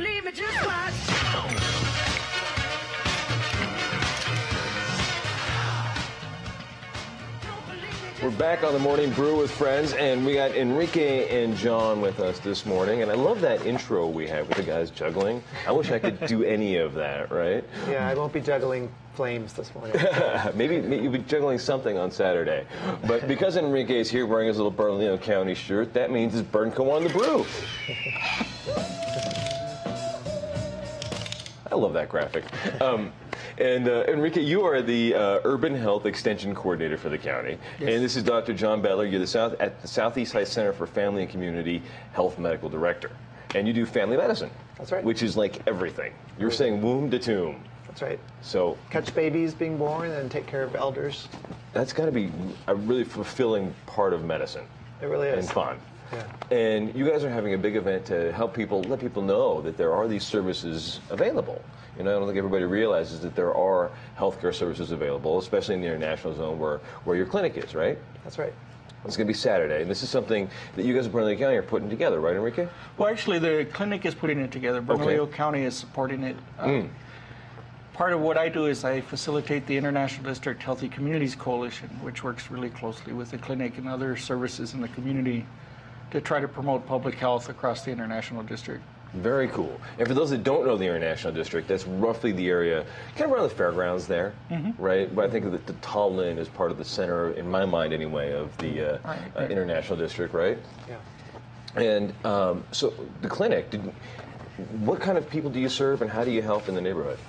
believe me, just watch. We're back on the Morning Brew with friends, and we got Enrique and John with us this morning. And I love that intro we have with the guys juggling. I wish I could do any of that, right? Yeah, I won't be juggling flames this morning. Maybe you'll be juggling something on Saturday. But because Enrique is here wearing his little Bernalillo County shirt, that means it's Bernco on the Brew. I love that graphic. And Enrique, you are the Urban Health Extension Coordinator for the county. Yes. And this is Dr. John Bettler. You're at the Southeast High Center for Family and Community Health Medical Director. And you do family medicine. That's right. Which is like everything. You're saying womb to tomb. That's right. So catch babies being born and take care of elders. That's got to be a really fulfilling part of medicine. It really is. And fun. Yeah. And you guys are having a big event to help people, let people know that there are these services available. You know, I don't think everybody realizes that there are healthcare services available, especially in the international zone where your clinic is, right? That's right. It's going to be Saturday, and this is something that you guys at Bernalillo County are putting together, right, Enrique? Well, actually, the clinic is putting it together. Bernalillo County is supporting it. Part of what I do is I facilitate the International District Healthy Communities Coalition, which works really closely with the clinic and other services in the community to try to promote public health across the International District. Very cool. And for those that don't know the International District, that's roughly the area, kind of around the fairgrounds there, right? But I think that the Tall Lynn is part of the center, in my mind anyway, of the International District, right? Yeah. And so the clinic, what kind of people do you serve and how do you help in the neighborhood?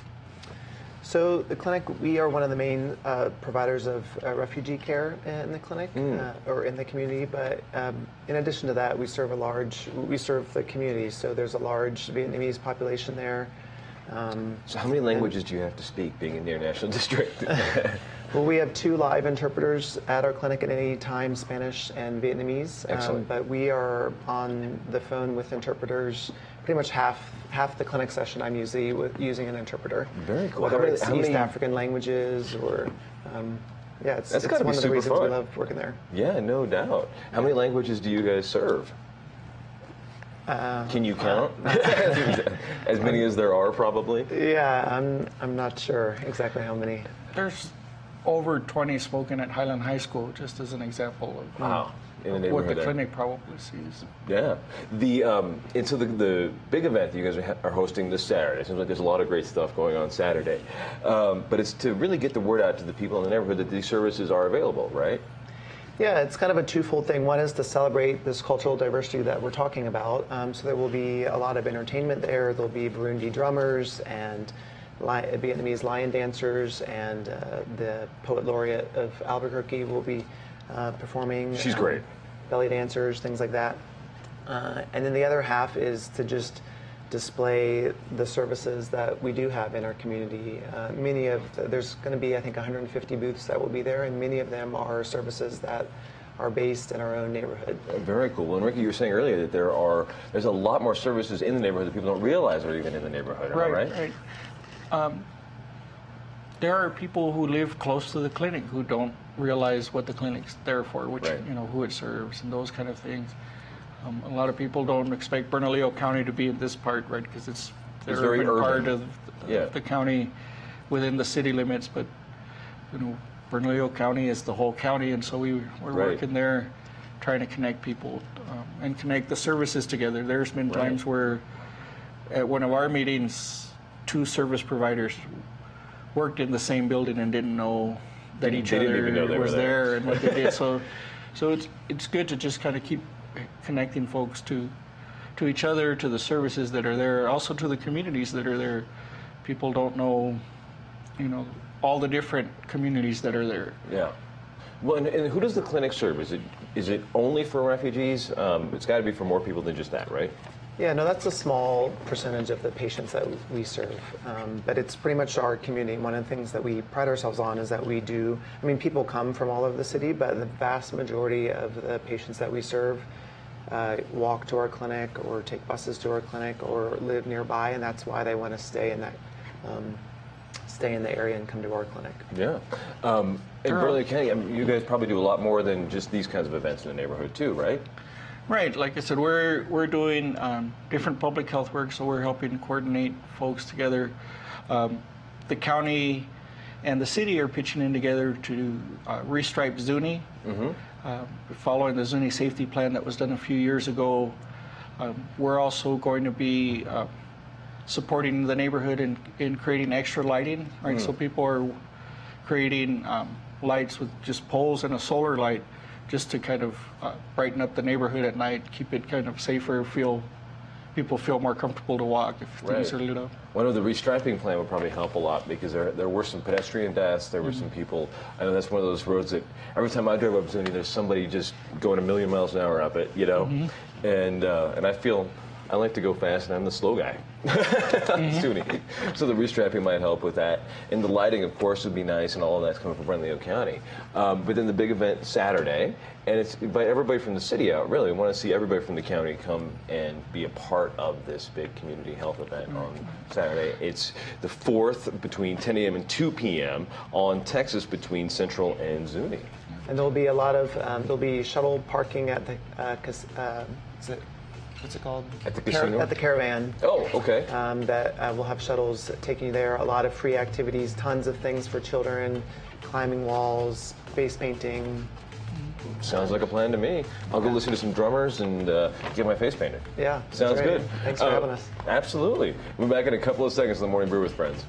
So the clinic, we are one of the main providers of refugee care in the clinic or in the community. But in addition to that, we serve the community. So there's a large Vietnamese population there. So how many languages do you have to speak being in the International District? Well, we have 2 live interpreters at our clinic at any time, Spanish and Vietnamese. Excellent. But we are on the phone with interpreters pretty much half the clinic session. I'm usually using an interpreter. Very cool. Whether it's East African languages or, yeah, it's one of the reasons we love working there. Yeah, no doubt. How many languages do you guys serve? Can you count? As many as there are, probably? Yeah, I'm not sure exactly how many. There's over 20 spoken at Highland High School, just as an example of what the clinic probably sees. Yeah. And so the big event that you guys are hosting this Saturday, it seems like there's a lot of great stuff going on Saturday. But it's to really get the word out to the people in the neighborhood that these services are available, right? Yeah, it's kind of a twofold thing. One is to celebrate this cultural diversity that we're talking about. So there will be a lot of entertainment there. There'll be Burundi drummers and Vietnamese lion dancers, and the poet laureate of Albuquerque will be performing. She's great. Belly dancers, things like that. And then the other half is to just display the services that we do have in our community. There's going to be, I think, 150 booths that will be there, and many of them are services that are based in our own neighborhood. Very cool. Well, Enrique, you were saying earlier that there's a lot more services in the neighborhood that people don't realize are even in the neighborhood. Am I right? Right. There are people who live close to the clinic who don't realize what the clinic's there for, which who it serves and those kind of things. A lot of people don't expect Bernalillo County to be in this part, right? Because it's the urban part of the county within the city limits. But Bernalillo County is the whole county, and so we're working there, trying to connect people and connect the services together. There's been times where at one of our meetings, 2 service providers worked in the same building and didn't know that each other was there and what they did. So it's good to just kind of keep connecting folks to each other, to the services that are there, also to the communities that are there. People don't know, all the different communities that are there. Yeah. Well, and who does the clinic serve? Is it only for refugees? It's got to be for more people than just that, right? Yeah, no, that's a small percentage of the patients that we serve, but it's pretty much our community. One of the things that we pride ourselves on is that people come from all over the city, but the vast majority of the patients that we serve walk to our clinic or take buses to our clinic or live nearby, and that's why they want to stay in the area and come to our clinic. Yeah. In Bernalillo County, you guys probably do a lot more than just these kinds of events in the neighborhood too, right? Right, like I said, we're doing different public health work, so we're helping coordinate folks together. The county and the city are pitching in together to restripe Zuni, following the Zuni safety plan that was done a few years ago. We're also going to be supporting the neighborhood in creating extra lighting, right? So people are creating lights with just poles and a solar light, just to kind of brighten up the neighborhood at night, keep it kind of safer, people feel more comfortable to walk if things are lit up. One of the restriping plan would probably help a lot, because there were some pedestrian deaths, there were some people, I know that's one of those roads that every time I drive up Zuni, there's somebody just going a million miles an hour up it, you know? And I like to go fast, and I'm the slow guy. Zuni. So the restrapping might help with that. And the lighting, of course, would be nice, and all of that's coming from Bernalillo County. But then the big event Saturday, and it's invite everybody from the city out, really. We want to see everybody from the county come and be a part of this big community health event on Saturday. It's the 4th between 10 a.m. and 2 p.m. on Texas between Central and Zuni. And there'll be a lot of, there'll be shuttle parking at the, what's it called? At the casino? At the Caravan. Oh, okay. That will have shuttles taking you there. A lot of free activities, tons of things for children, climbing walls, face painting. Sounds like a plan to me. I'll go listen to some drummers and get my face painted. Yeah. Sounds good. Thanks for having us. Absolutely. We'll be back in a couple of seconds on the Morning Brew with Friends.